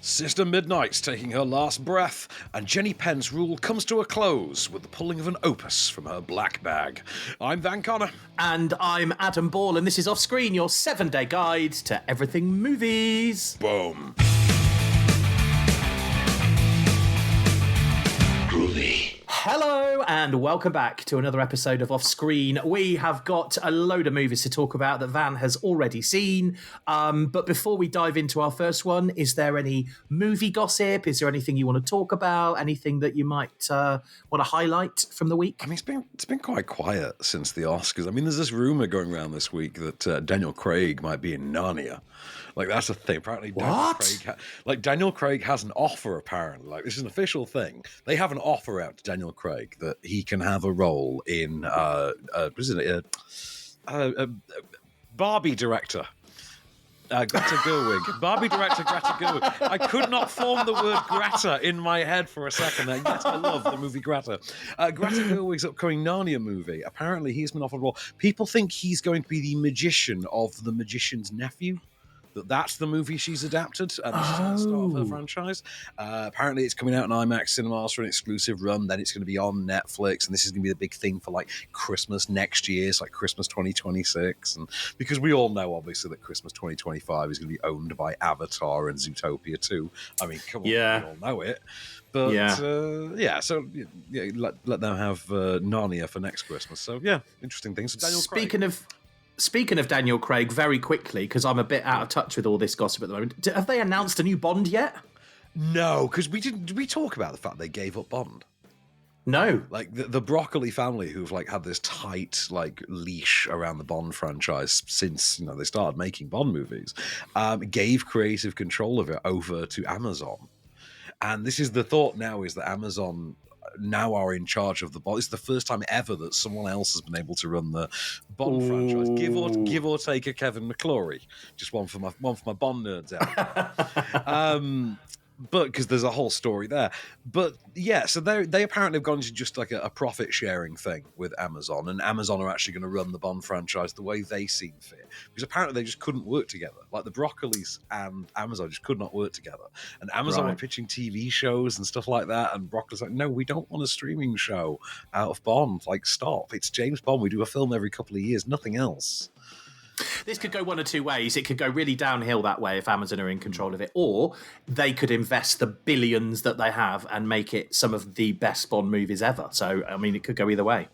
Sister Midnight's taking her last breath, and Jenny Penn's rule comes to a close with the pulling of an opus from her black bag. I'm Van Connor. And I'm Adam Ball, and this is Off Screen, your 7-day guide to everything movies. Boom. Groovy. Hello, and welcome back to another episode of Off Screen. We have got a load of movies to talk about that Van has already seen. But before we dive into our first one, is there any movie gossip? Is there anything you want to talk about? Anything that you might want to highlight from the week? I mean, it's been quite quiet since the Oscars. I mean, there's this rumor going around this week that Daniel Craig might be in Narnia. Like, that's a thing. Apparently, Daniel Craig has an offer, apparently. Like, this is an official thing. They have an offer out to Daniel Craig that he can have a role in, Barbie director. Greta Gerwig. Barbie director Greta Gerwig. I could not form the word Greta in my head for a second there. Yes, I love the movie Greta. Greta Gerwig's upcoming Narnia movie. Apparently, he's been offered a role. People think he's going to be the magician of The Magician's Nephew. That's the movie she's adapted, and this is the start of her franchise. Apparently, it's coming out in IMAX cinemas for an exclusive run. Then it's going to be on Netflix, and this is going to be the big thing for like Christmas next year. It's like Christmas 2026, and because we all know, obviously, that Christmas 2025 is going to be owned by Avatar and Zootopia 2. I mean, come on, we all know it. But so let them have Narnia for next Christmas. So yeah, interesting things. So Speaking of Daniel Craig, very quickly, because I'm a bit out of touch with all this gossip at the moment, have they announced a new Bond yet? No, because did we talk about the fact they gave up Bond? No. Like, the Broccoli family, who've like had this tight like leash around the Bond franchise since they started making Bond movies, gave creative control of it over to Amazon. And this is the thought now, is that Amazon now are in charge of the Bond. It's the first time ever that someone else has been able to run the Bond franchise. Give or take a Kevin McClory. Just one for my Bond nerds out. But because there's a whole story there. But yeah, so they apparently have gone into just like a profit sharing thing with Amazon, and Amazon are actually going to run the Bond franchise the way they seem fit. Because apparently they just couldn't work together. Like the Broccolis and Amazon just could not work together. And Amazon were pitching TV shows and stuff like that, and Broccoli's like, no, we don't want a streaming show out of Bond. Like, stop. It's James Bond. We do a film every couple of years, nothing else. This could go one or two ways. It could go really downhill that way if Amazon are in control of it, or they could invest the billions that they have and make it some of the best Bond movies ever. So, I mean, it could go either way.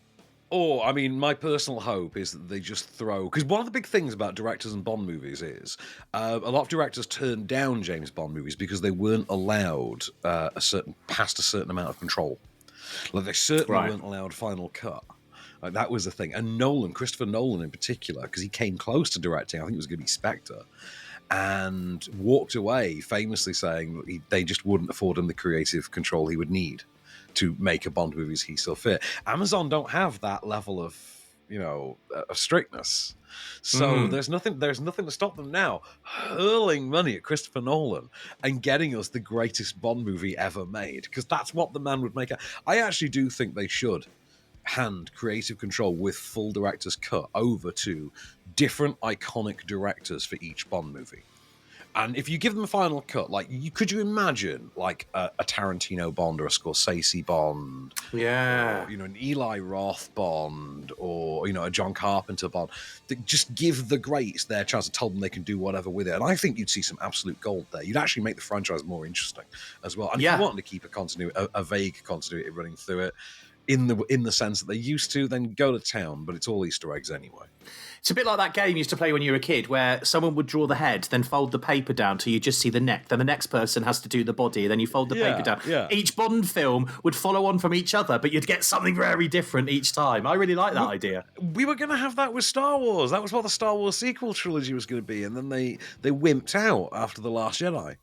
Or, I mean, my personal hope is that they just throw... Because one of the big things about directors and Bond movies is a lot of directors turned down James Bond movies because they weren't allowed past a certain amount of control. Like, they certainly weren't allowed final cut. Like, that was the thing. And Christopher Nolan in particular, because he came close to directing, I think it was going to be Spectre, and walked away famously saying that they just wouldn't afford him the creative control he would need to make a Bond movie as he saw fit. Amazon don't have that level of strictness. So there's nothing to stop them now hurling money at Christopher Nolan and getting us the greatest Bond movie ever made, because that's what the man would make. I actually do think they should hand creative control with full director's cut over to different iconic directors for each Bond movie. And if you give them a final cut, like, could you imagine like a Tarantino Bond or a Scorsese Bond? Yeah. Or, an Eli Roth Bond, or, a John Carpenter Bond. Just give the greats their chance and tell them they can do whatever with it. And I think you'd see some absolute gold there. You'd actually make the franchise more interesting as well. And if you want to keep a vague continuity running through it, in the sense that they used to, then go to town, but it's all Easter eggs anyway. It's a bit like that game you used to play when you were a kid, where someone would draw the head, then fold the paper down till you just see the neck, then the next person has to do the body, then you fold the paper down. Yeah. Each Bond film would follow on from each other, but you'd get something very different each time. I really like that idea. We were going to have that with Star Wars. That was what the Star Wars sequel trilogy was going to be, and then they wimped out after The Last Jedi.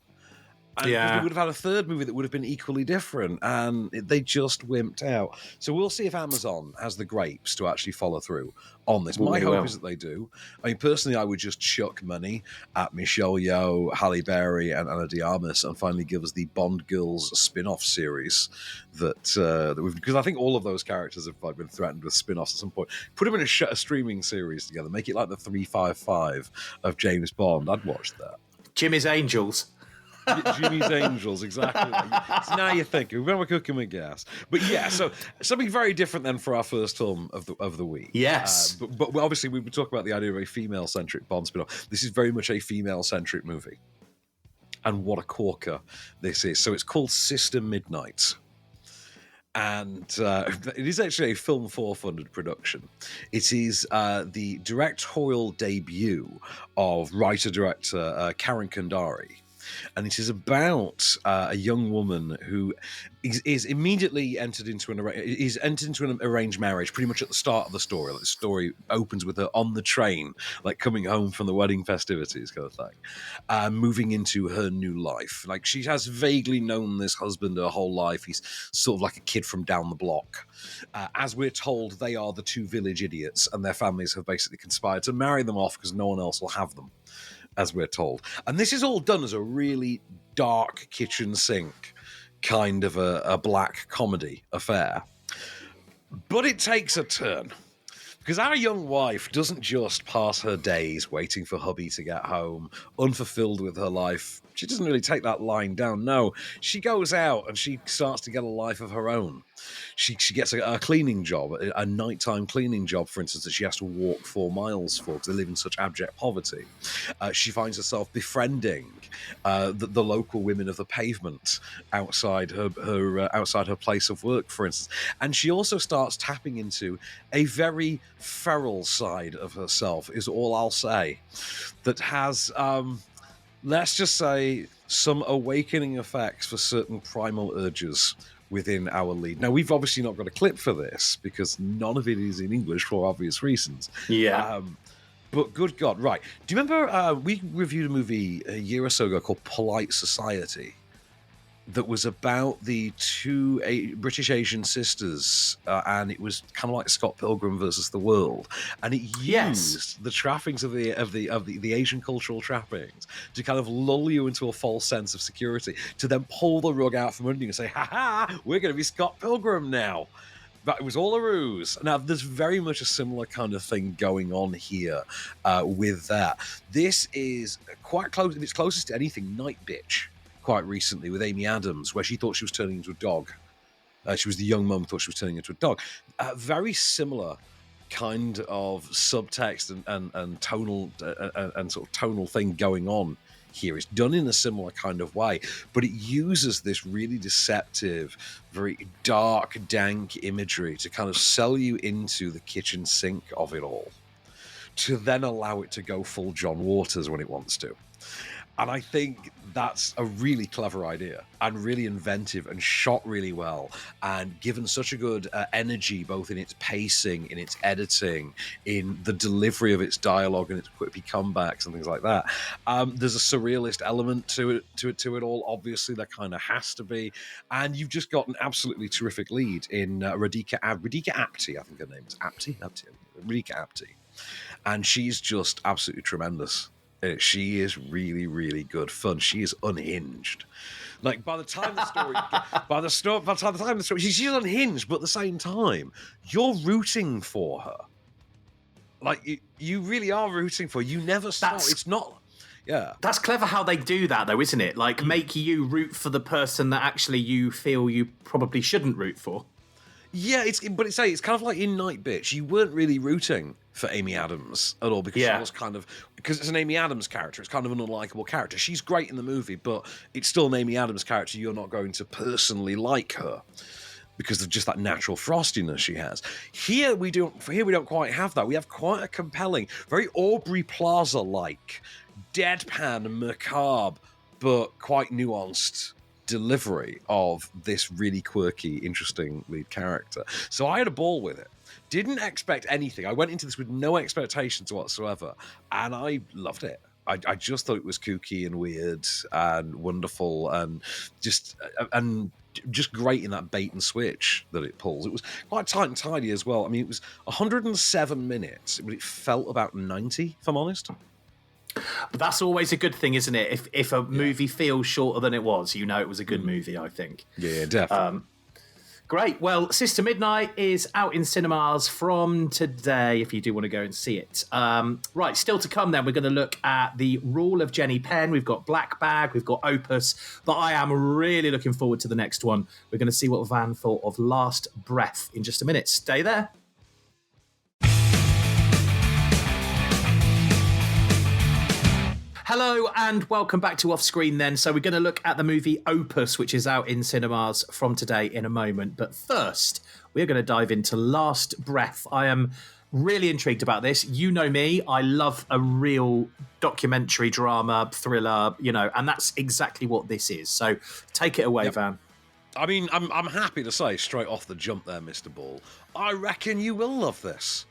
And we would have had a third movie that would have been equally different, and they just wimped out. So we'll see if Amazon has the grapes to actually follow through on this. My hope is that they do. I mean, personally, I would just chuck money at Michelle Yeoh, Halle Berry, and Ana de Armas, and finally give us the Bond Girls spin-off series that we've... Because I think all of those characters have been threatened with spin-offs at some point. Put them in a streaming series together. Make it like the 355 of James Bond. I'd watch that. Jimmy's Angels. Jimmy's Angels, exactly. So now you're thinking, remember cooking with gas. But yeah, so something very different then for our first film of the week. Yes. But obviously we would talk about the idea of a female-centric Bond spin-off. This is very much a female-centric movie. And what a corker this is. So it's called Sister Midnight. And it is actually a Film 4 funded production. It is the directorial debut of writer-director Karen Kandari. And it is about a young woman who is immediately entered into an arranged marriage pretty much at the start of the story. Like the story opens with her on the train, like coming home from the wedding festivities kind of thing, moving into her new life. Like she has vaguely known this husband her whole life. He's sort of like a kid from down the block. As we're told, they are the two village idiots and their families have basically conspired to marry them off because no one else will have them, as we're told. And this is all done as a really dark kitchen sink kind of a black comedy affair. But it takes a turn. Because our young wife doesn't just pass her days waiting for hubby to get home, unfulfilled with her life. She doesn't really take that line down. No, she goes out and she starts to get a life of her own. She gets a cleaning job, a nighttime cleaning job, for instance, that she has to walk 4 miles for because they live in such abject poverty. She finds herself befriending the local women of the pavement outside her place of work, for instance. And she also starts tapping into a very feral side of herself, is all I'll say, that has, let's just say, some awakening effects for certain primal urges within our lead. Now, we've obviously not got a clip for this because none of it is in English for obvious reasons. Yeah. But good God, right. Do you remember we reviewed a movie a year or so ago called Polite Society that was about the two British Asian sisters, and it was kind of like Scott Pilgrim versus the World, and it used the trappings of the Asian cultural trappings to kind of lull you into a false sense of security, to then pull the rug out from under you and say, "Ha ha, we're going to be Scott Pilgrim now." But it was all a ruse. Now, there's very much a similar kind of thing going on here with that. This is quite close, if it's closest to anything, Night Bitch, quite recently with Amy Adams, where she thought she was turning into a dog. She was the young mum, thought she was turning into a dog. Very similar kind of subtext and tonal and sort of tonal thing going on here. It's done in a similar kind of way, but it uses this really deceptive, very dark, dank imagery to kind of sell you into the kitchen sink of it all, to then allow it to go full John Waters when it wants to. And I think that's a really clever idea and really inventive and shot really well and given such a good energy, both in its pacing, in its editing, in the delivery of its dialogue and its quippy comebacks and things like that. There's a surrealist element to it all. Obviously, there kind of has to be. And you've just got an absolutely terrific lead in Radhika Apte, I think her name is Radhika Apte. And she's just absolutely tremendous. She is really, really good fun. She is unhinged. Like by the time the story, she's unhinged, but at the same time, you're rooting for her. Like you really are rooting for her. You never stop. It's not. Yeah, that's clever how they do that, though, isn't it? Like make you root for the person that actually you feel you probably shouldn't root for. Yeah, it's kind of like in Night Bitch. You weren't really rooting for Amy Adams at all because she was because it's an Amy Adams character. It's kind of an unlikable character. She's great in the movie, but it's still an Amy Adams character. You're not going to personally like her because of just that natural frostiness she has. Here we don't quite have that. We have quite a compelling, very Aubrey Plaza-like, deadpan, macabre, but quite nuanced delivery of this really quirky, interesting lead character. So I had a ball with it. Didn't expect anything. I went into this with no expectations whatsoever, and I loved it. I just thought it was kooky and weird and wonderful and just great in that bait and switch that it pulls. It was quite tight and tidy as well. I mean, it was 107 minutes, but it felt about 90, if I'm honest. But that's always a good thing, isn't it? If a movie feels shorter than it was, you know it was a good movie, I think. Yeah, definitely. Great. Well, Sister Midnight is out in cinemas from today, if you do want to go and see it. Right, still to come then, we're going to look at The Rule of Jenny Penn. We've got Black Bag, we've got Opus, but I am really looking forward to the next one. We're going to see what Van thought of Last Breath in just a minute. Stay there. Hello and welcome back to Off Screen then. So we're going to look at the movie Opus, which is out in cinemas from today in a moment. But first, we're going to dive into Last Breath. I am really intrigued about this. You know me, I love a real documentary drama, thriller, and that's exactly what this is. So take it away, Van. I mean, I'm happy to say straight off the jump there, Mr. Ball, I reckon you will love this.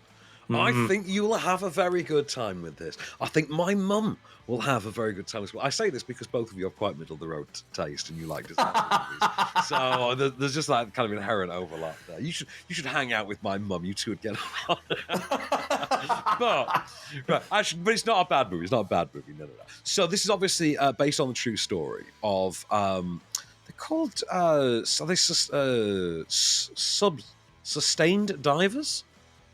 I think you will have a very good time with this. I think my mum will have a very good time as well. I say this because both of you have quite middle-of-the-road taste and you like disaster movies. So there's just that kind of inherent overlap there. You should hang out with my mum. You two would get on. but it's not a bad movie. It's not a bad movie. No. So this is obviously based on the true story of... they're called... sustained divers?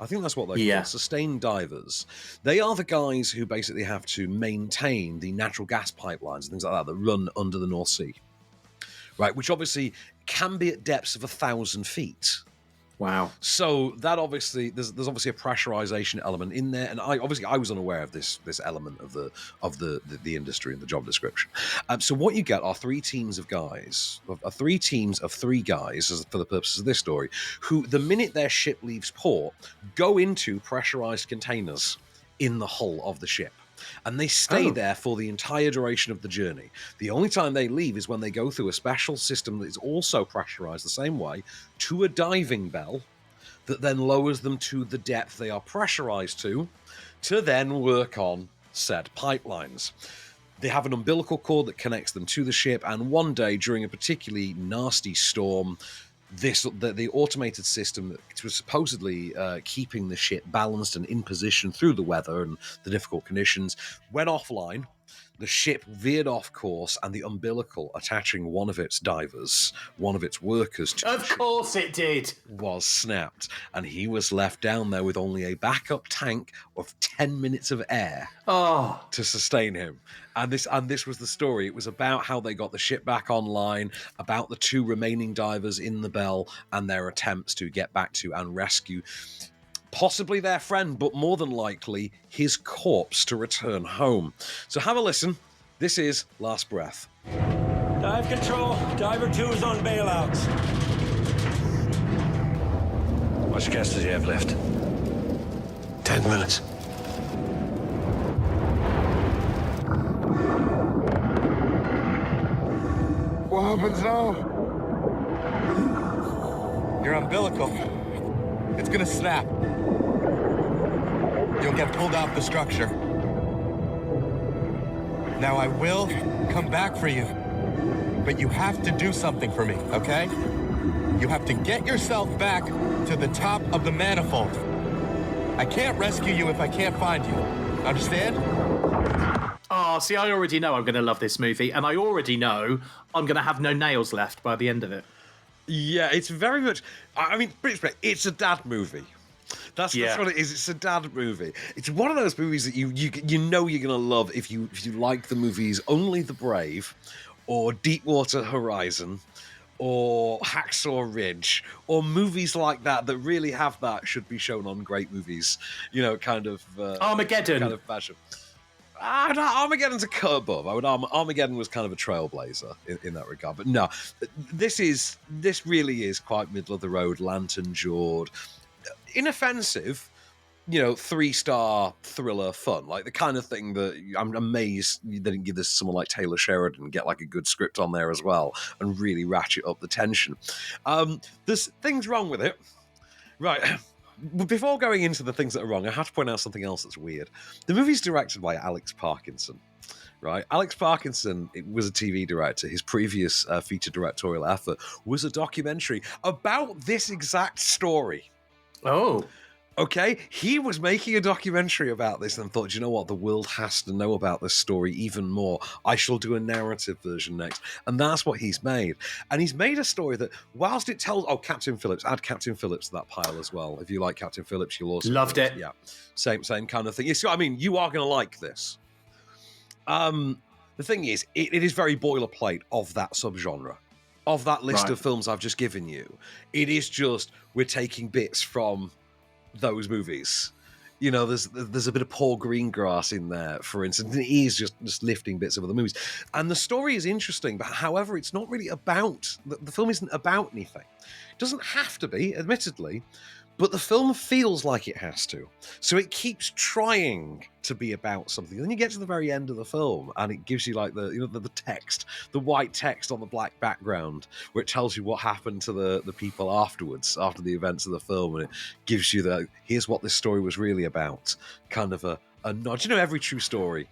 I think that's what they're called, sustained divers. They are the guys who basically have to maintain the natural gas pipelines and things like that run under the North Sea, right? Which obviously can be at depths of 1,000 feet. Wow. So that obviously there's obviously a pressurization element in there, and I was unaware of this element of the industry and the job description. So what you get are three teams of guys, three guys, for the purposes of this story, who the minute their ship leaves port go into pressurized containers in the hull of the ship. And they stay there for the entire duration of the journey. The only time they leave is when they go through a special system that is also pressurized the same way to a diving bell that then lowers them to the depth they are pressurized to then work on said pipelines. They have an umbilical cord that connects them to the ship, and one day during a particularly nasty storm, the automated system that was supposedly keeping the ship balanced and in position through the weather and the difficult conditions went offline. The ship veered off course, and the umbilical attaching one of its divers, one of its workers to of course it did, was snapped, and he was left down there with only a backup tank of 10 minutes of air to sustain him. And this was the story. It was about how they got the ship back online, about the two remaining divers in the bell and their attempts to get back to and rescue possibly their friend, but more than likely his corpse to return home. So have a listen. This is Last Breath. Dive control. Diver 2 is on bailouts. How much gas does he have left? 10 minutes. What happens now? Your umbilical. It's gonna snap. You'll get pulled off the structure. Now I will come back for you, but you have to do something for me, okay? You have to get yourself back to the top of the manifold. I can't rescue you if I can't find you. Understand? Oh, see, I already know I'm going to love this movie, and I already know I'm going to have no nails left by the end of it. Yeah, it's very much... I mean, it's a dad movie. That's what it is. It's a dad movie. It's one of those movies that you know you're going to love if you like the movies Only the Brave or Deepwater Horizon or Hacksaw Ridge or movies like that really have that should be shown on great movies, kind of... Armageddon. Kind of fashion. Armageddon's a cut above. Armageddon was kind of a trailblazer in that regard. But no, this really is quite middle of the road, lantern-jawed, inoffensive, 3-star thriller fun, like the kind of thing that I'm amazed they didn't give this to someone like Taylor Sheridan and get like a good script on there as well and really ratchet up the tension. There's things wrong with it. Right. Before going into the things that are wrong, I have to point out something else that's weird. The movie's directed by Alex Parkinson, right? Alex Parkinson was a TV director. His previous feature directorial effort was a documentary about this exact story. Oh. Okay, he was making a documentary about this and thought, you know what, the world has to know about this story even more. I shall do a narrative version next. And that's what he's made. And he's made a story that, whilst it tells... Oh, Captain Phillips. Add Captain Phillips to that pile as well. If you like Captain Phillips, you'll also... Loved it. Yeah, same kind of thing. I mean, you are going to like this. The thing is, it is very boilerplate of that subgenre. Of that list of films I've just given you. It is just, we're taking bits from... those movies. You know, there's a bit of Paul Greengrass in there, for instance. And he is just lifting bits of other movies. And the story is interesting, but however, it's not really about... The film isn't about anything. It doesn't have to be, admittedly, but the film feels like it has to. So it keeps trying to be about something. And then you get to the very end of the film, and it gives you like the text, the white text on the black background, where it tells you what happened to the people afterwards, after the events of the film, and it gives you here's what this story was really about. Kind of a nod. You know, every true story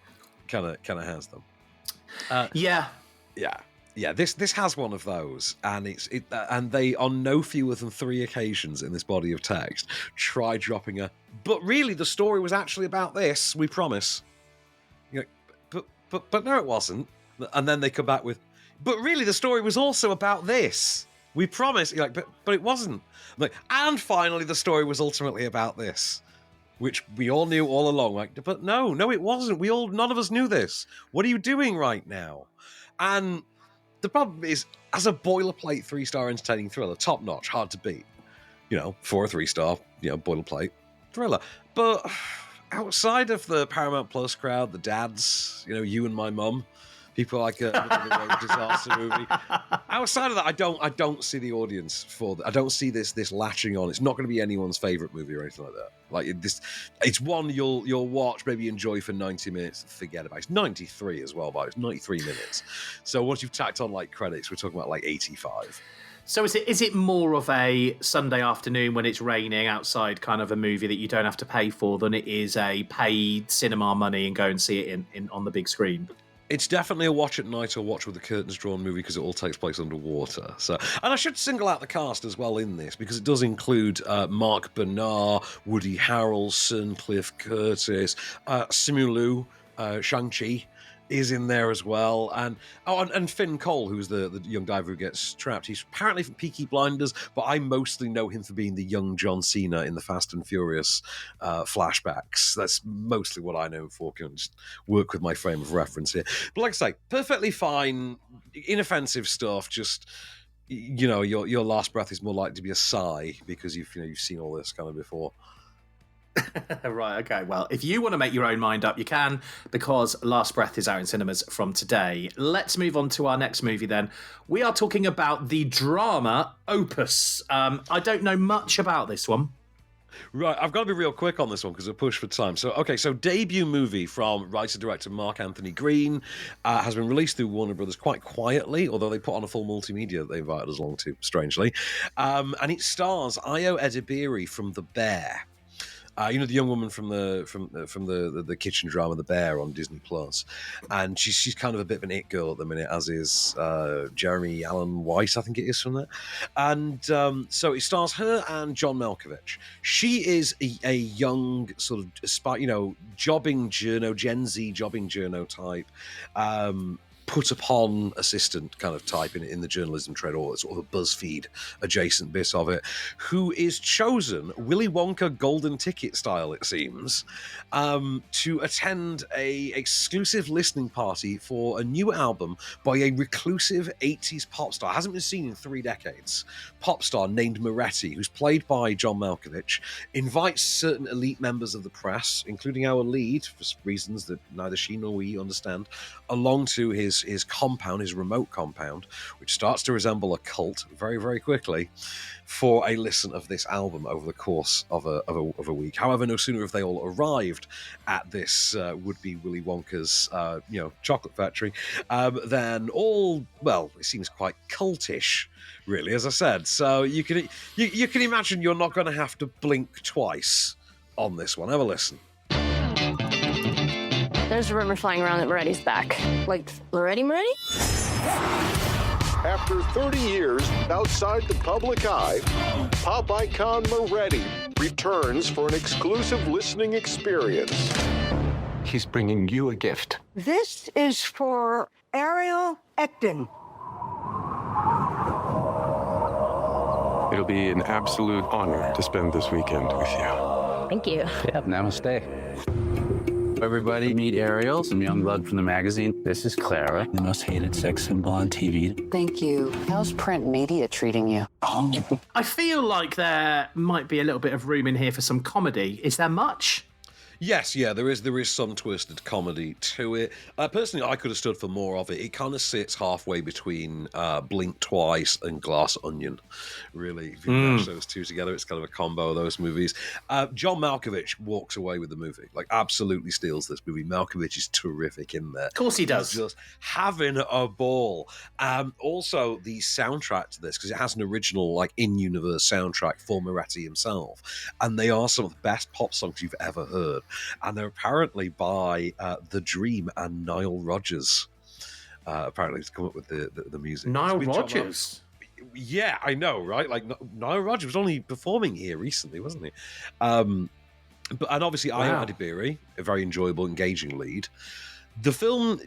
kind of has them. Yeah. This has one of those, and and they, on no fewer than 3 occasions in this body of text, try dropping but really the story was actually about this, we promise. You know, but no, it wasn't. And then they come back with, but really the story was also about this, we promise. You're like, but it wasn't. And finally the story was ultimately about this, which we all knew all along. Like, but no, it wasn't. None of us knew this. What are you doing right now? And the problem is, as a boilerplate 3-star entertaining thriller, top notch, hard to beat. You know, for a 3-star, boilerplate thriller. But outside of the Paramount Plus crowd, the dads, you and my mum, people like a disaster movie. Outside of that, I don't see the audience for. I don't see this latching on. It's not going to be anyone's favorite movie or anything like that. Like this, it's one you'll watch, maybe enjoy for 90 minutes, and forget about it. It's 93 as well, but it's 93 minutes. So once you've tacked on like credits, we're talking about like 85. So is it more of a Sunday afternoon when it's raining outside kind of a movie that you don't have to pay for than it is a paid cinema money and go and see it in on the big screen? It's definitely a watch at night or watch with the curtains drawn movie because it all takes place underwater. So, and I should single out the cast as well in this because it does include Mark Bernard, Woody Harrelson, Cliff Curtis, Simu Liu, Shang-Chi is in there as well, and Finn Cole, who's the young diver who gets trapped. He's apparently from Peaky Blinders, but I mostly know him for being the young John Cena in the Fast and Furious flashbacks. That's mostly what I know him for. Can just work with my frame of reference here. But like I say, perfectly fine, inoffensive stuff. Just your last breath is more likely to be a sigh because you've seen all this kind of before. Right, okay. Well, if you want to make your own mind up, you can, because Last Breath is out in cinemas from today. Let's move on to our next movie then. We are talking about the drama Opus. I don't know much about this one. Right, I've got to be real quick on this one because we're pushed for time. So debut movie from writer-director Mark Anthony Green has been released through Warner Brothers quite quietly, although they put on a full multimedia that they invited us along to, strangely. And it stars Ayo Edebiri from The Bear. The young woman from the kitchen drama The Bear on Disney Plus, and she's kind of a bit of an it girl at the minute, as is Jeremy Allen White, I think it is, from there. And so it stars her and John Malkovich. She is a young sort of jobbing journo, Gen Z jobbing journo type. Put upon assistant kind of type in the journalism trade, or sort of a BuzzFeed adjacent bit of it, who is chosen Willy Wonka golden ticket style, it seems, to attend a exclusive listening party for a new album by a reclusive 80s pop star, hasn't been seen in 3 decades, pop star named Moretti, who's played by John Malkovich, invites certain elite members of the press, including our lead, for reasons that neither she nor we understand, along to his compound, his remote compound, which starts to resemble a cult very, very quickly, for a listen of this album over the course of a week. However, no sooner have they all arrived at this would-be Willy Wonka's chocolate factory than it seems quite cultish, really, as I said. So you can imagine you're not going to have to blink twice on this one. Have a listen. There's a rumor flying around that Moretti's back. Like, Moretti? After 30 years outside the public eye, pop icon Moretti returns for an exclusive listening experience. He's bringing you a gift. This is for Ariel Ecton. It'll be an absolute honor to spend this weekend with you. Thank you. Yeah, namaste. Everybody meet Ariel, some young blood from the magazine. This is Clara, the most hated sex symbol on TV. Thank you. How's print media treating you? Oh. I feel like there might be a little bit of room in here for some comedy. Is there much? Yes, yeah, there is some twisted comedy to it. Personally, I could have stood for more of it. It kind of sits halfway between Blink Twice and Glass Onion, really. If you match those two together, it's kind of a combo of those movies. John Malkovich walks away with the movie, like absolutely steals this movie. Malkovich is terrific in there. Of course he does. He's just having a ball. Also, the soundtrack to this, because it has an original, like, in-universe soundtrack for Moretti himself, and they are some of the best pop songs you've ever heard. And they're apparently by The Dream and Nile Rodgers. Apparently, to come up with the music. Nile Rodgers? Yeah, I know, right? Like, Nile Rodgers was only performing here recently, wasn't he? And obviously, Aya Adibiri, a very enjoyable, engaging lead. The film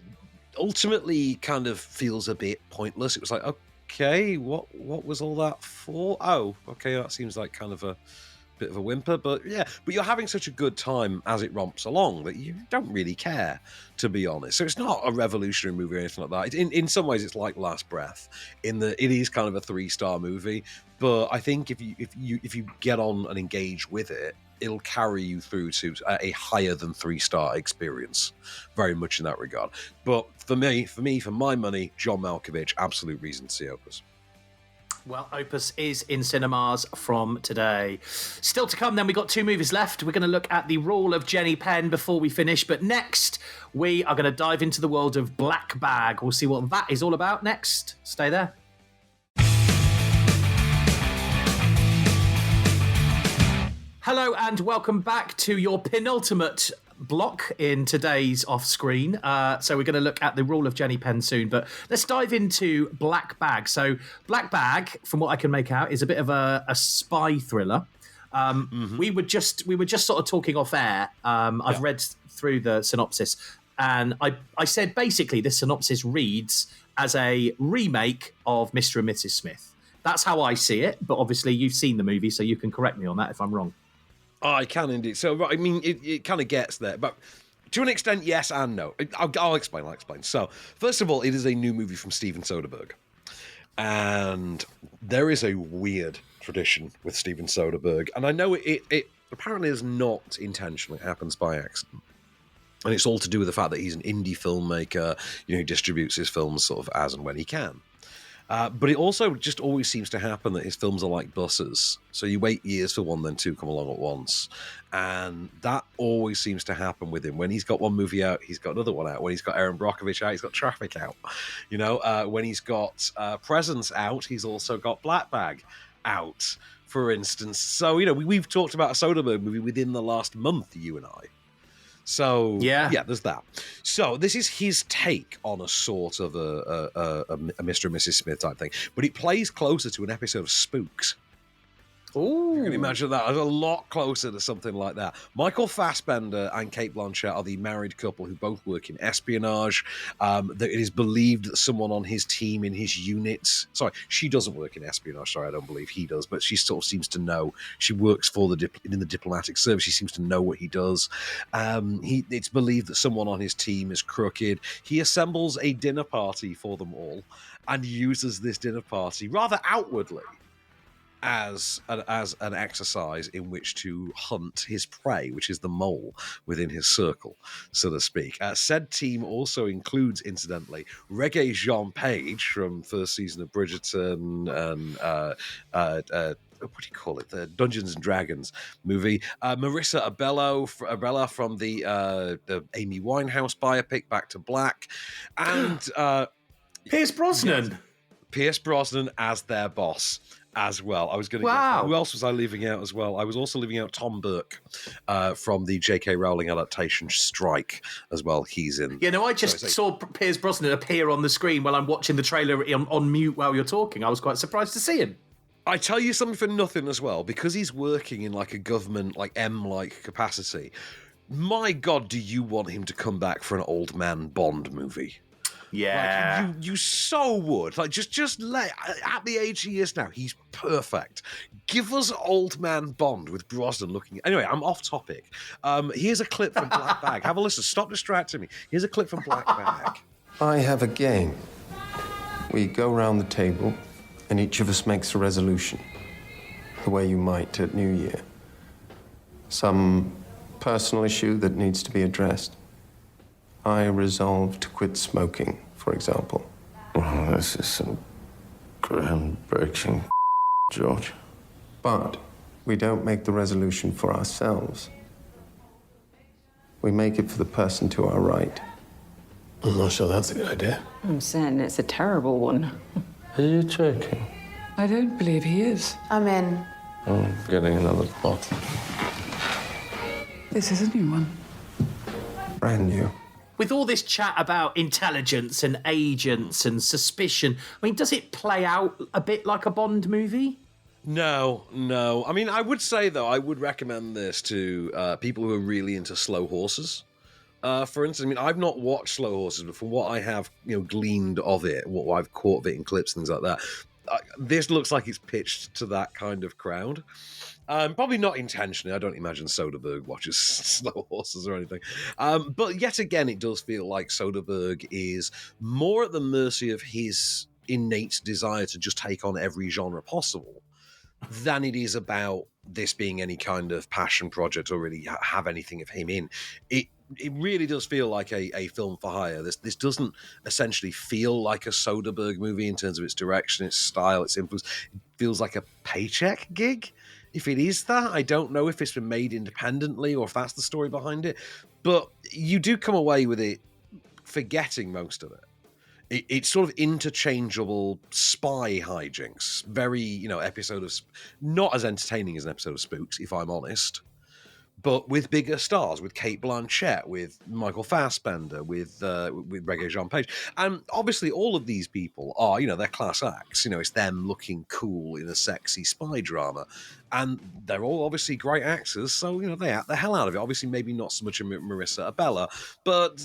ultimately kind of feels a bit pointless. It was like, okay, what was all that for? Oh, okay, that seems like kind of a bit of a whimper, but you're having such a good time as it romps along that you don't really care, to be honest. So it's not a revolutionary movie or anything like that. In some ways, it's like Last Breath, in that it is kind of a 3-star movie. But I think if you get on and engage with it, it'll carry you through to a higher than 3-star experience, very much in that regard. But for my money, John Malkovich, absolute reason to see Opus. Well, Opus is in cinemas from today. Still to come, then, we've got 2 movies left. We're going to look at The Rule of Jenny Penn before we finish. But next, we are going to dive into the world of Black Bag. We'll see what that is all about next. Stay there. Hello and welcome back to your penultimate block in today's off-screen. So we're going to look at The Rule of Jenny Penn soon, but let's dive into Black Bag. So Black Bag, from what I can make out, is a bit of a spy thriller. We were just sort of talking off air. I've read through the synopsis, and I said basically this synopsis reads as a remake of Mr. and Mrs. Smith. That's how I see it, but obviously you've seen the movie, so you can correct me on that if I'm wrong. I can indeed. So, I mean, it kind of gets there, but to an extent, yes and no. I'll explain. So, first of all, it is a new movie from Steven Soderbergh. And there is a weird tradition with Steven Soderbergh. And I know it apparently is not intentional. It happens by accident. And it's all to do with the fact that he's an indie filmmaker. You know, he distributes his films sort of as and when he can. But it also just always seems to happen that his films are like buses. So you wait years for one, then 2 come along at once. And that always seems to happen with him. When he's got one movie out, he's got another one out. When he's got Erin Brockovich out, he's got Traffic out. You know, when he's got Presence out, he's also got Black Bag out, for instance. So, you know, we've talked about a Soderbergh movie within the last month, you and I. So, yeah, there's that. So this is his take on a sort of a Mr. and Mrs. Smith type thing. But it plays closer to an episode of Spooks. Ooh. You can imagine that. It's a lot closer to something like that. Michael Fassbender and Cate Blanchett are the married couple who both work in espionage. It is believed that someone on his team, in his unit... Sorry, she doesn't work in espionage. Sorry, I don't believe he does. But she sort of seems to know. She works for in the diplomatic service. She seems to know what he does. It's believed that someone on his team is crooked. He assembles a dinner party for them all and uses this dinner party rather outwardly as an exercise in which to hunt his prey, which is the mole within his circle, so to speak. Said team also includes, incidentally, Reggae Jean Page from first season of Bridgerton and what do you call it? The Dungeons and Dragons movie. Marissa Abella from the Amy Winehouse biopic Back to Black, and Pierce Brosnan. Pierce Brosnan as their boss as well. I was going to wow. Get who else was I leaving out as well? I was also leaving out Tom Burke from the J.K. Rowling adaptation Strike as well. He's in. You know, I just saw Pierce Brosnan appear on the screen while I'm watching the trailer on mute while you're talking. I was quite surprised to see him. I tell you something for nothing as well, because he's working in like a government, like M-like capacity. My God, do you want him to come back for an old man Bond movie? Yeah. Like, you so would. Like, just let, at the age he is now, he's perfect. Give us old man Bond with Brosnan looking. Anyway, I'm off topic. Here's a clip from Black Bag. Have a listen. Stop distracting me. Here's a clip from Black Bag. I have a game. We go round the table, and each of us makes a resolution, the way you might at New Year. Some personal issue that needs to be addressed. I resolve to quit smoking, for example. Well, this is some groundbreaking George. But we don't make the resolution for ourselves. We make it for the person to our right. I'm not sure that's a good idea. I'm saying it's a terrible one. Are you joking? I don't believe he is. I'm in. I'm getting another bottle. This is a new one. Brand new. With all this chat about intelligence and agents and suspicion, I mean, does it play out a bit like a Bond movie? No. I mean, I would say, though, I would recommend this to people who are really into slow horses. For instance, I mean, I've not watched Slow Horses, but from what I have, gleaned of it, what I've caught of it in clips, things like that, this looks like it's pitched to that kind of crowd. Probably not intentionally. I don't imagine Soderbergh watches Slow Horses or anything. But yet again, it does feel like Soderbergh is more at the mercy of his innate desire to just take on every genre possible than it is about this being any kind of passion project or really have anything of him in. It really does feel like a film for hire. This doesn't essentially feel like a Soderbergh movie in terms of its direction, its style, its influence. It feels like a paycheck gig. If it is that, I don't know if it's been made independently or if that's the story behind it. But you do come away with it forgetting most of it. It's sort of interchangeable spy hijinks. Very, episode of... Not as entertaining as an episode of Spooks, if I'm honest. But with bigger stars, with Cate Blanchett, with Michael Fassbender, with Regé-Jean Page. And obviously all of these people are, they're class acts. It's them looking cool in a sexy spy drama. And they're all obviously great actors, so, they act the hell out of it. Obviously maybe not so much Marissa Abella, but,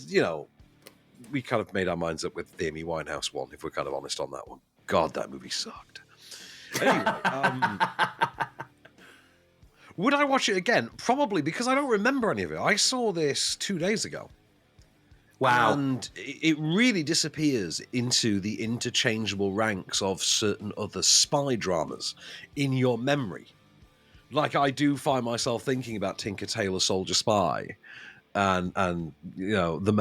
we kind of made our minds up with the Amy Winehouse one, if we're kind of honest on that one. God, that movie sucked. Anyway, would I watch it again? Probably, because I don't remember any of it. I saw this 2 days ago. Wow. And it really disappears into the interchangeable ranks of certain other spy dramas in your memory. Like, I do find myself thinking about Tinker Tailor Soldier Spy and the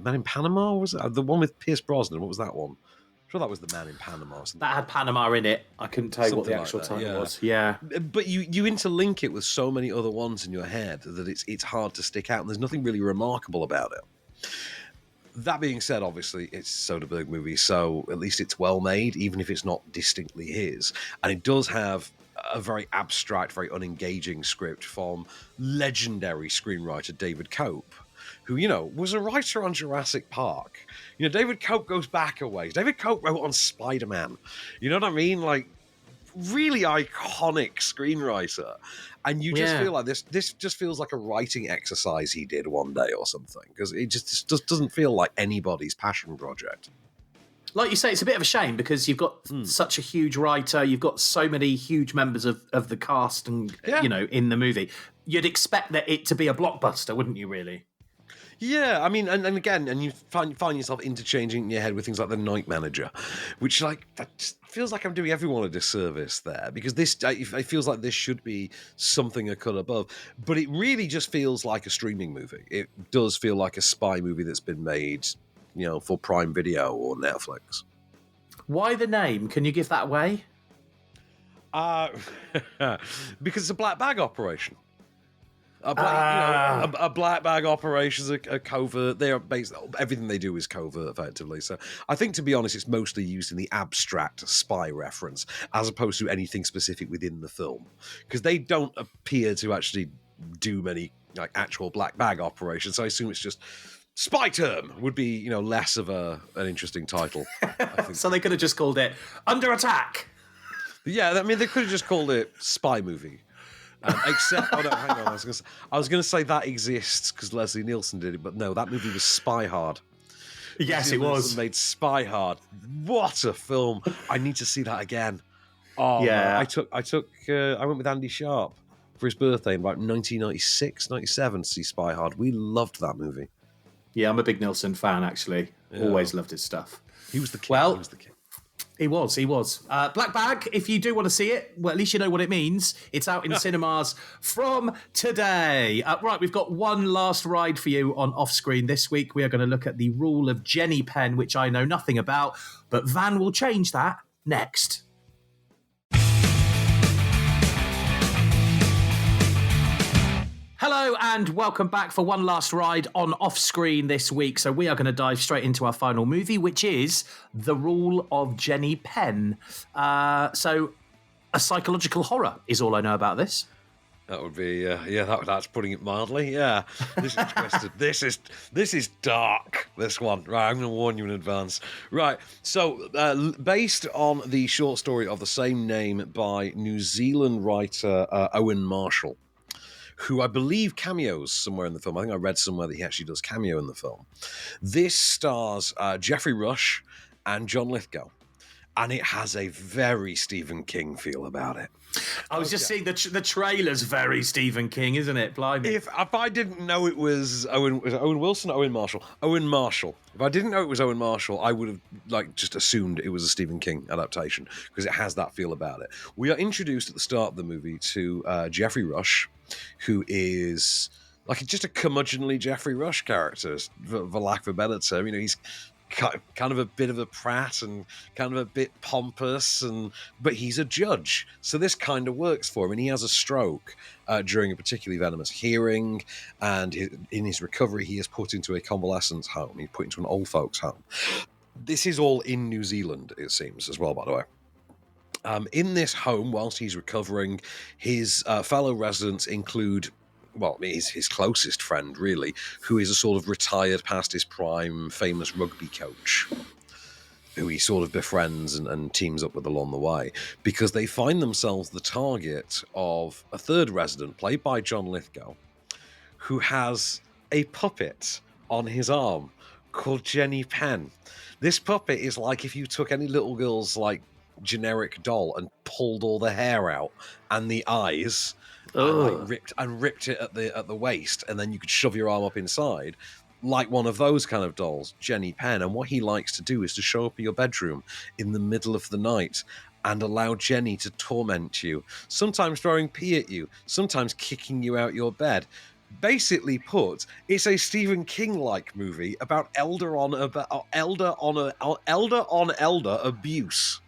Man in Panama, was it? The one with Pierce Brosnan, what was that one? I'm sure that was The Man in Panama or something. That had Panama in it. I couldn't tell you what the actual title was. Yeah. But you interlink it with so many other ones in your head that it's hard to stick out, and there's nothing really remarkable about it. That being said, obviously, it's a Soderbergh movie, so at least it's well made, even if it's not distinctly his. And it does have a very abstract, very unengaging script from legendary screenwriter David Cope, who, was a writer on Jurassic Park. David Cope goes back a ways. David Cope wrote on Spider-Man. You know what I mean? Like, really iconic screenwriter. And you just feel like this just feels like a writing exercise he did one day or something, because it just doesn't feel like anybody's passion project. Like you say, it's a bit of a shame because you've got such a huge writer, you've got so many huge members of the cast and, in the movie. You'd expect that it to be a blockbuster, wouldn't you, really? Yeah, I mean, and again, and you find yourself interchanging in your head with things like The Night Manager, which, that just feels like I'm doing everyone a disservice there, because it feels like this should be something a cut above, but it really just feels like a streaming movie. It does feel like a spy movie that's been made, for Prime Video or Netflix. Why the name? Can you give that away? Because it's a black bag operation. A black bag operation is a covert. They are based. Everything they do is covert, effectively. So I think, to be honest, it's mostly used in the abstract spy reference, as opposed to anything specific within the film, because they don't appear to actually do many actual black bag operations. So I assume it's just Spy Term would be less of an interesting title. I think. So they could have just called it Under Attack. Yeah, I mean, they could have just called it Spy Movie. Except, oh no, hang on, I was going to say that exists because Leslie Nielsen did it, but no, that movie was Spy Hard. Yes, it was. Made Spy Hard. What a film! I need to see that again. Oh, yeah. Man. I went with Andy Sharp for his birthday in about 1996, 97 to see Spy Hard. We loved that movie. Yeah, I'm a big Nielsen fan, actually. Yeah. Always loved his stuff. He was the king. Well, he was the king. He was. Black Bag, if you do want to see it, well, at least you know what it means. It's out in cinemas from today. Right, we've got one last ride for you on Offscreen this week. We are going to look at the rule of Jenny Penn, which I know nothing about, but Van will change that next. Hello and welcome back for one last ride on Offscreen this week. So we are going to dive straight into our final movie, which is The Rule of Jenny Penn. So a psychological horror is all I know about this. That would be, that's putting it mildly. Yeah, this is twisted. This is dark. This one, right? I'm going to warn you in advance. Right. So, based on the short story of the same name by New Zealand writer Owen Marshall, who I believe cameos somewhere in the film. I think I read somewhere that he actually does cameo in the film. This stars Geoffrey Rush and John Lithgow, and it has a very Stephen King feel about it. I was just seeing the trailer's very Stephen King, isn't it? Blimey. If I didn't know it was Owen Wilson or Owen Marshall. If I didn't know it was Owen Marshall, I would have just assumed it was a Stephen King adaptation because it has that feel about it. We are introduced at the start of the movie to Geoffrey Rush, who is just a curmudgeonly Geoffrey Rush character, for lack of a better term. You know, he's kind of a bit of a prat and kind of a bit pompous, but he's a judge, so this kind of works for him. And he has a stroke during a particularly venomous hearing, and in his recovery he is put into a convalescence home. He's put into an old folks home. This is all in New Zealand, it seems, as well, by the way. In this home, whilst he's recovering, his fellow residents include his closest friend, really, who is a sort of retired past his prime famous rugby coach, who he sort of befriends and teams up with along the way, because they find themselves the target of a third resident, played by John Lithgow, who has a puppet on his arm called Jenny Penn. This puppet is like if you took any little girl's generic doll and pulled all the hair out and the eyes, and ripped it at the waist, and then you could shove your arm up inside, like one of those kind of dolls, Jenny Penn. And what he likes to do is to show up in your bedroom in the middle of the night and allow Jenny to torment you, sometimes throwing pee at you, sometimes kicking you out your bed. Basically put, it's a Stephen King-like movie about elder on elder abuse,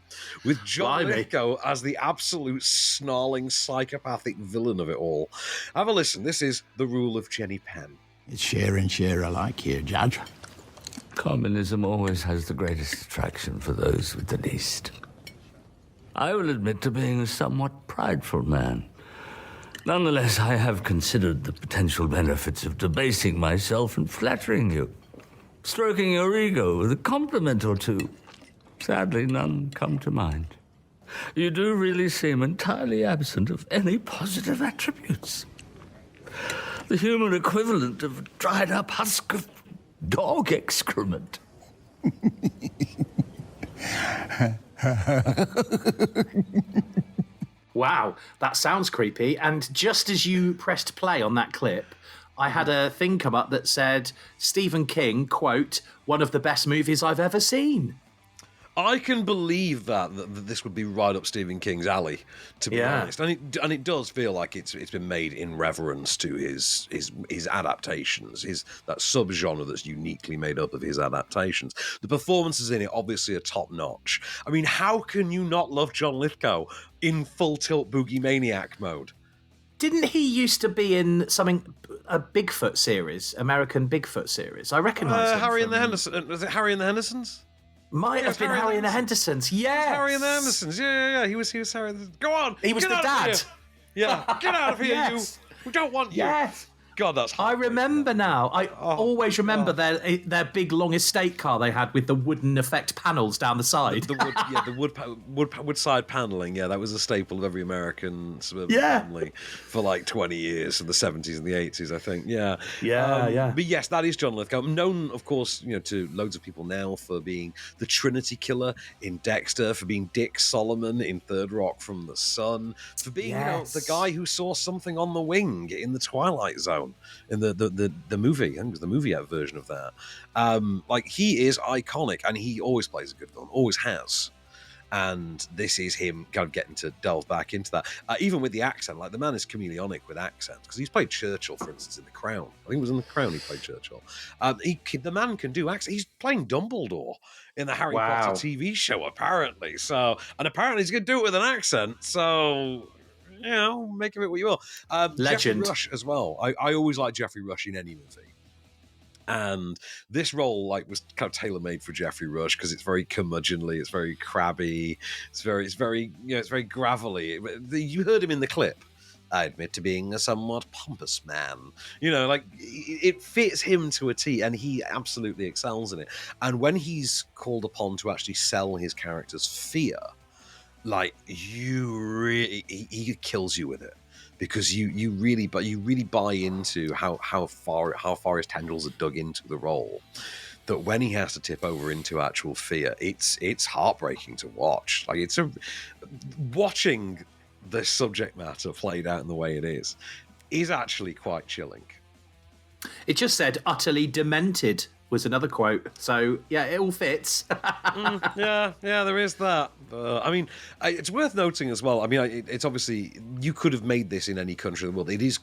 with John Lithgow as the absolute snarling psychopathic villain of it all. Have a listen. This is The Rule of Jenny Penn. It's share and share alike here, Judge. Communism always has the greatest attraction for those with the least. I will admit to being a somewhat prideful man. Nonetheless, I have considered the potential benefits of debasing myself and flattering you, stroking your ego with a compliment or two. Sadly, none come to mind. You do really seem entirely absent of any positive attributes. The human equivalent of a dried-up husk of dog excrement. Wow, that sounds creepy. And just as you pressed play on that clip, I had a thing come up that said, Stephen King, quote, one of the best movies I've ever seen. I can believe that this would be right up Stephen King's alley, to be honest, and it does feel like it's been made in reverence to his adaptations, that subgenre that's uniquely made up of his adaptations. The performances in it obviously are top notch. I mean, how can you not love John Lithgow in full tilt boogie maniac mode? Didn't he used to be in a Bigfoot series, American Bigfoot series? I recognise him. Harry and the Hendersons. Was it Harry and the Hendersons? Might have been Harry and the Hendersons. Yes. Harry and the Hendersons. Yeah. He was Harry. Go on. He was the dad. Yeah. Get out of here, yes. You. We don't want you. Yes. God, that's. I remember now. I always remember their big long estate car they had with the wooden effect panels down the side. The wood side paneling. Yeah, that was a staple of every American suburban family for like 20 years, in the 70s and the 80s, I think. Yeah, yeah. But yes, that is John Lithgow, known, of course, to loads of people now for being the Trinity Killer in Dexter, for being Dick Solomon in Third Rock from the Sun, for being the guy who saw something on the wing in the Twilight Zone in the movie. I think it was the movie version of that. Like, he is iconic, and he always plays a good villain, always has. And this is him kind of getting to delve back into that. Even with the accent, like, the man is chameleonic with accents, because he's played Churchill, for instance, in The Crown. I think it was in The Crown he played Churchill. The man can do accents. He's playing Dumbledore in the Harry Potter TV show, apparently. And apparently he's going to do it with an accent, so... make of it what you will. Legend. Jeffrey Rush as well. I always like Jeffrey Rush in any movie. And this role, like, was kind of tailor-made for Jeffrey Rush because it's very curmudgeonly, it's very crabby, it's very gravelly. You heard him in the clip. I admit to being a somewhat pompous man. Like, it fits him to a T, and he absolutely excels in it. And when he's called upon to actually sell his character's fear, like, he kills you with it. Because you really buy into how far his tendrils are dug into the role, that when he has to tip over into actual fear, it's heartbreaking to watch. Like, watching the subject matter played out in the way it is actually quite chilling. It just said utterly demented was another quote. So, yeah, it all fits. Yeah, there is that. I mean, it's worth noting as well. I mean, it's obviously, you could have made this in any country of the world. It is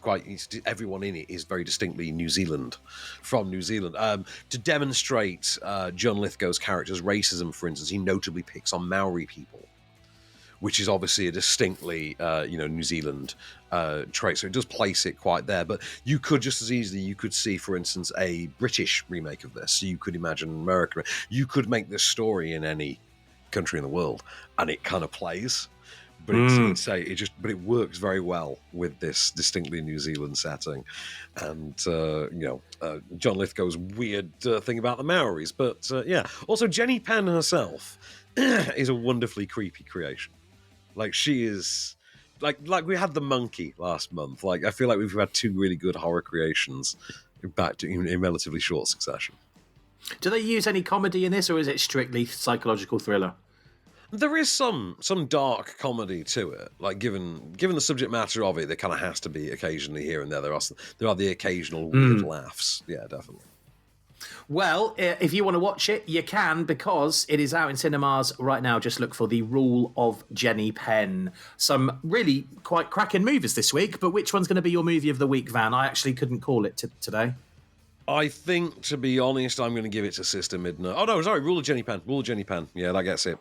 everyone in it is very distinctly from New Zealand. To demonstrate John Lithgow's character's racism, for instance, he notably picks on Maori people, which is obviously a distinctly, New Zealand trait. So it does place it quite there. But you could just as easily, you could see, for instance, a British remake of this. So you could imagine America. You could make this story in any country in the world, and it kind of plays. But it works very well with this distinctly New Zealand setting, and John Lithgow's weird thing about the Maoris. But also Jenny Penn herself is a wonderfully creepy creation. Like, she is, like we had the monkey last month. Like, I feel like we've had two really good horror creations back to in relatively short succession. Do they use any comedy in this, or is it strictly psychological thriller? There is some dark comedy to it. Like, given the subject matter of it, there kind of has to be occasionally here and there. There are the occasional weird laughs. Yeah, definitely. Well, if you want to watch it, you can, because it is out in cinemas right now. Just look for The Rule of Jenny Penn. Some really quite cracking movies this week, but which one's going to be your movie of the week, Van? I actually couldn't call it today. I think, to be honest, I'm going to give it to Sister Midnight. Oh, no, sorry, Rule of Jenny Penn. Rule of Jenny Penn. Yeah, that gets it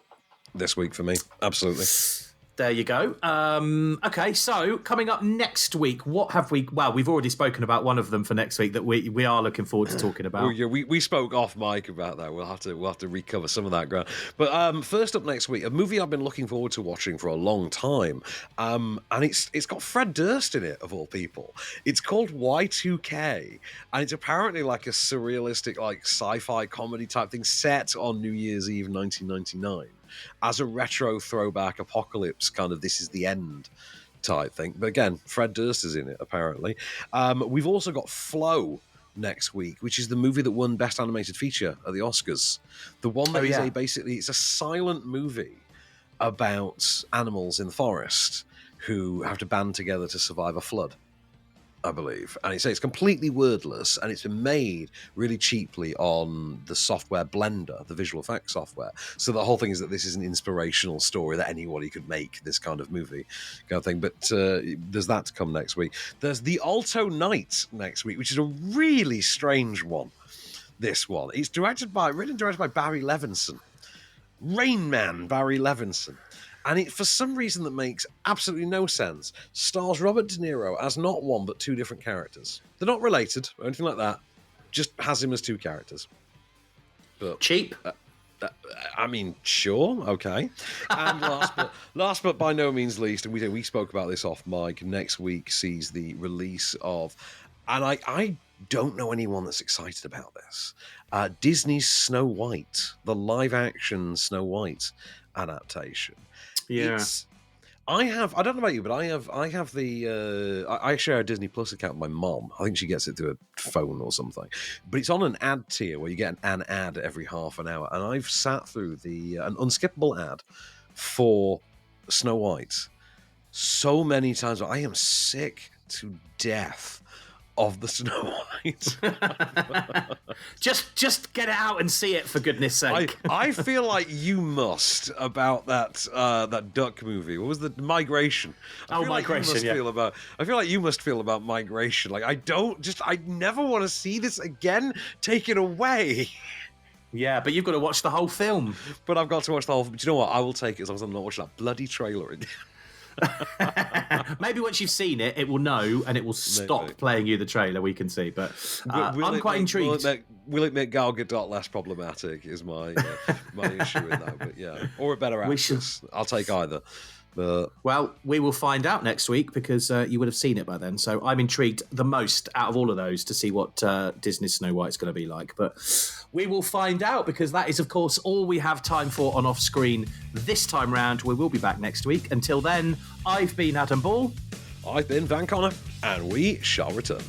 this week for me. Absolutely. There you go. Okay, so coming up next week, what have we... Well, we've already spoken about one of them for next week that we are looking forward to talking about. Well, yeah, we spoke off mic about that. We'll have to recover some of that ground. But first up next week, a movie I've been looking forward to watching for a long time, and it's got Fred Durst in it, of all people. It's called Y2K, and it's apparently like a surrealistic, like, sci-fi comedy type thing set on New Year's Eve 1999. As a retro throwback apocalypse kind of this is the end type thing. But again, Fred Durst is in it, apparently. We've also got Flow next week, which is the movie that won Best Animated Feature at the Oscars. The one that it's a silent movie about animals in the forest who have to band together to survive a flood, I believe. And it's completely wordless, and it's been made really cheaply on the software Blender, the visual effects software. So the whole thing is that this is an inspirational story that anybody could make this kind of movie kind of thing. But there's that to come next week. There's The Alto Night next week, which is a really strange one, this one. It's written and directed by Barry Levinson. Rain Man Barry Levinson. And it, for some reason that makes absolutely no sense, stars Robert De Niro as not one but two different characters. They're not related or anything like that. Just has him as two characters. But cheap. I mean, sure, okay. And last but by no means least, and we spoke about this off mic, next week sees the release of And I don't know anyone that's excited about this. Disney's Snow White, the live-action Snow White adaptation. Yeah. I don't know about you, but I have the I share a Disney Plus account with my mom. I think she gets it through a phone or something. But it's on an ad tier where you get an ad every half an hour. And I've sat through an unskippable ad for Snow White so many times. I am sick to death of the Snow White. just get it out and see it, for goodness sake. I feel like you must about that duck movie. What was the Migration? Migration. I feel like you must feel about Migration. Like I never want to see this again taken away. Yeah, but you've got to watch the whole film. But I've got to watch the whole film. Do you know what? I will take it as long as I'm not watching that bloody trailer again. Maybe once you've seen it, it will know and it will stop playing you the trailer. We can see, but I'm quite intrigued. Will it make Gal Gadot less problematic? Is my issue with that? But yeah, or a better actress. I'll take either. Well, we will find out next week because you would have seen it by then. So I'm intrigued the most out of all of those to see what Disney's Snow White's going to be like. But we will find out because that is, of course, all we have time for on Off Screen this time round. We will be back next week. Until then, I've been Adam Ball. I've been Van Connor, and we shall return.